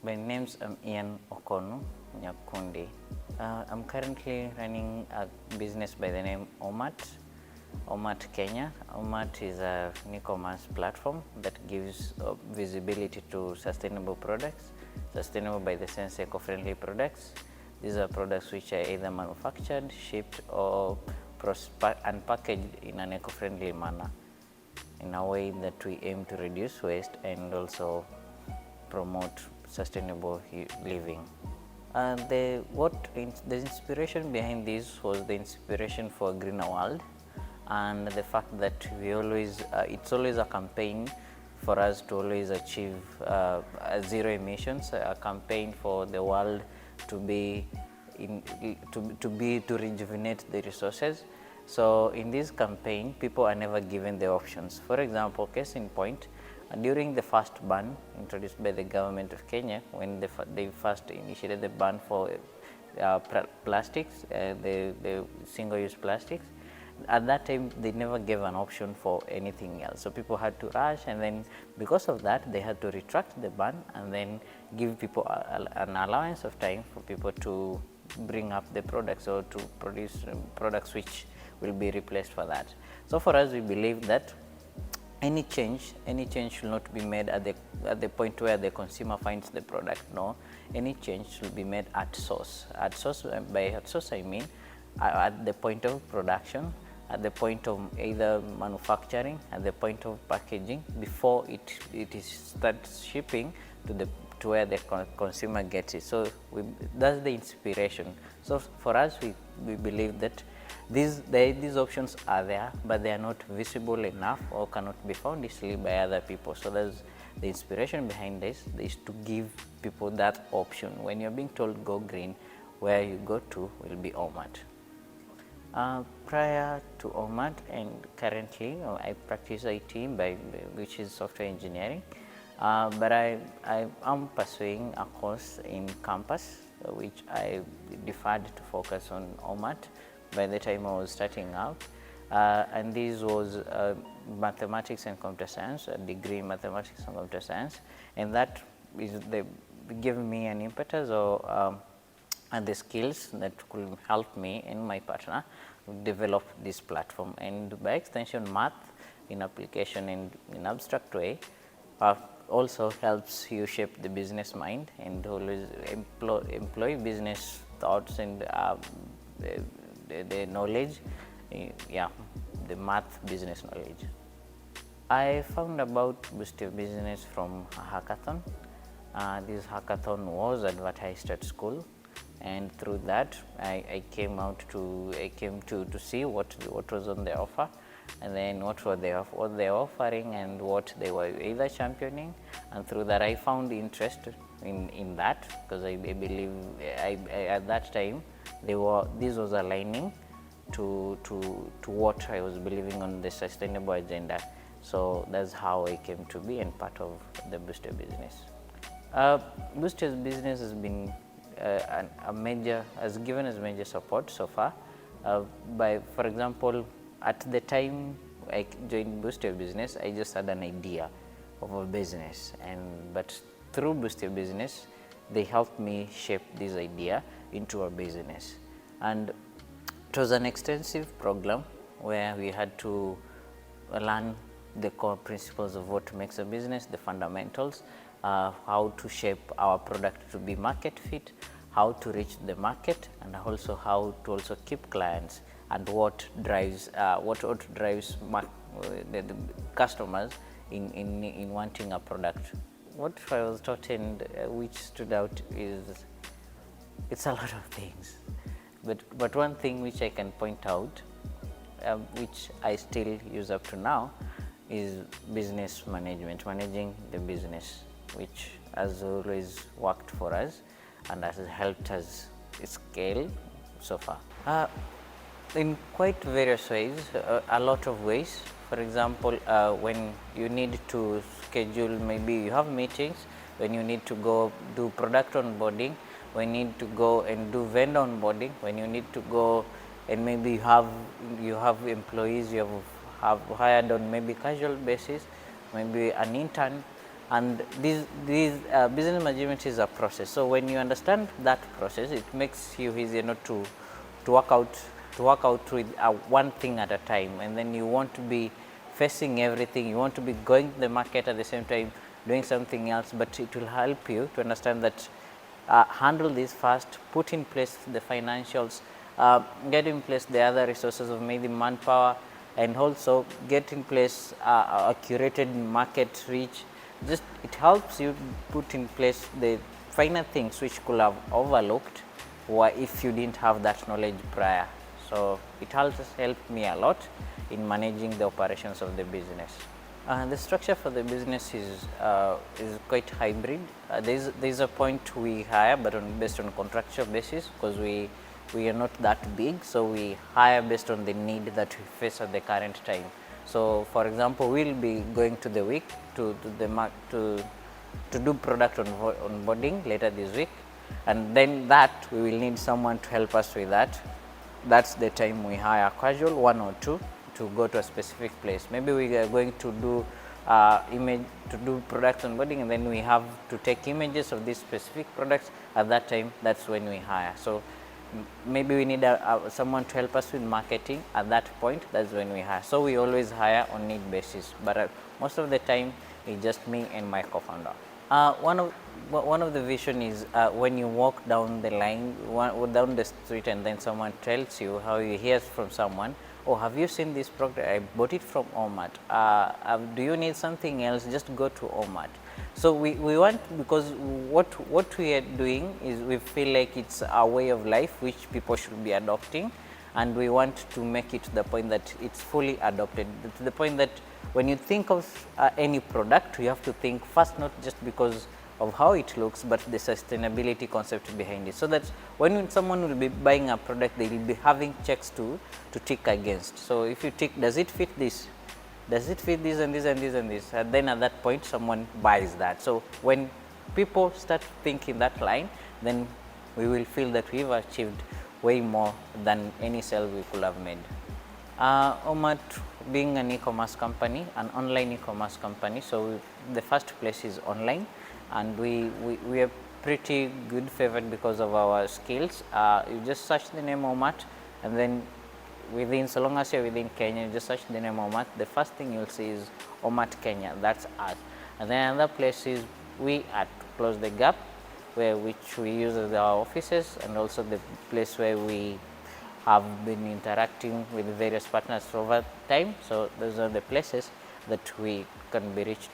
My name's Ian Okumu Nyakundi. I'm currently running a business by the name Omart, Omart Kenya. Omart is an e-commerce platform that gives visibility to sustainable products, sustainable by the sense eco-friendly products. These are products which are either manufactured, shipped, or and packaged in an eco-friendly manner, in a way that we aim to reduce waste and also promote sustainable living. The inspiration behind this was the inspiration for a greener world, and the fact that we always it's always a campaign for us to always achieve zero emissions, a campaign for the world to be to rejuvenate the resources. So in this campaign, people are never given the options. For example, case in point, during the first ban introduced by the government of Kenya, when they first initiated the ban for plastics, the single-use plastics, at that time they never gave an option for anything else. So people had to rush, and then because of that they had to retract the ban and then give people an allowance of time for people to bring up the products or to produce products which will be replaced for that. So for us, we believe that any change should not be made at the point where the consumer finds the product. No, any change should be made at source. At source, by at source I mean at the point of production, at the point of either manufacturing, at the point of packaging, before it starts shipping to where the consumer gets it. So that's the inspiration. So for us, we believe that these options are there, but they are not visible enough or cannot be found easily by other people. So that's the inspiration behind this, is to give people that option. When you're being told go green, where you go to will be Omart. Prior to Omart and currently, I practice IT, which is software engineering, but I am pursuing a course in campus, which I deferred to focus on Omart by the time I was starting out, and this was mathematics and computer science, a degree in mathematics and computer science, and that gave me an impetus or and the skills that could help me and my partner develop this platform, and by extension math in application and in abstract way also helps you shape the business mind and always employ business thoughts and the knowledge, the math business knowledge. I found about Boost Your Business from a hackathon. This hackathon was advertised at school, and through that I came to see what was on the offer, and then what they were offering and what they were either championing, and through that I found interest in that, because I believe at that time this was aligning to what I was believing on the sustainable agenda. So that's how I came to be and part of the Boost Your Business. Boost Your Business has been has given us major support so far. For example, at the time I joined Boost Your Business, I just had an idea of a business, but through Boost Your Business, they helped me shape this idea into a business. And it was an extensive program where we had to learn the core principles of what makes a business, the fundamentals, how to shape our product to be market fit, how to reach the market, and also how to also keep clients, and what drives the customers in wanting a product. What I was taught and which stood out is it's a lot of things, but one thing which I can point out, which I still use up to now, is business management, managing the business, which has always worked for us and has helped us scale so far. In quite various ways, a lot of ways. For example, when you need to schedule, maybe you have meetings, when you need to go do product onboarding, when you need to go and do vendor onboarding, when you need to go and maybe you have employees you have hired on maybe casual basis, maybe an intern, And these business management is a process. So when you understand that process, it makes you easier not to work out with one thing at a time, and then you want to be facing everything. You want to be going to the market at the same time doing something else, but it will help you to understand that handle this first, put in place the financials, get in place the other resources of maybe manpower, and also get in place a curated market reach. Just it helps you put in place the finer things which could have overlooked or if you didn't have that knowledge prior. So it also helped me a lot in managing the operations of the business. The structure for the business is quite hybrid. There's a point we hire, but based on contractual basis, because we are not that big, so we hire based on the need that we face at the current time. So, for example, we'll be going to the week to do product onboarding later this week, and then that we will need someone to help us with that. That's the time we hire casual, one or two, to go to a specific place. Maybe we are going to do product onboarding, and then we have to take images of these specific products. At that time, that's when we hire. So maybe we need someone to help us with marketing. At that point, that's when we hire. So we always hire on need basis, but most of the time it's just me and my co-founder. One of the vision is when you walk down the line, down the street, and then someone tells you, how you hear from someone, oh, have you seen this product? I bought it from Omart. Do you need something else? Just go to Omart. So we want, because what we are doing is we feel like it's a way of life which people should be adopting, and we want to make it to the point that it's fully adopted, to the point that when you think of any product, you have to think first not just because of how it looks, but the sustainability concept behind it, so that when someone will be buying a product, they will be having checks to tick against. So if you tick, does it fit this? Does it fit this and this and this and this? And then at that point, someone buys that. So when people start thinking that line, then we will feel that we've achieved way more than any sale we could have made. Omart being an e-commerce company, an online e-commerce company, so the first place is online, and we are pretty good favored because of our skills. You just search the name Omart, and then so long as you're within Kenya, you just search the name Omart, the first thing you'll see is Omart Kenya, that's us. And then another place is we at Close the Gap, which we use as our offices, and also the place where we have been interacting with various partners over time. So those are the places that we can be reached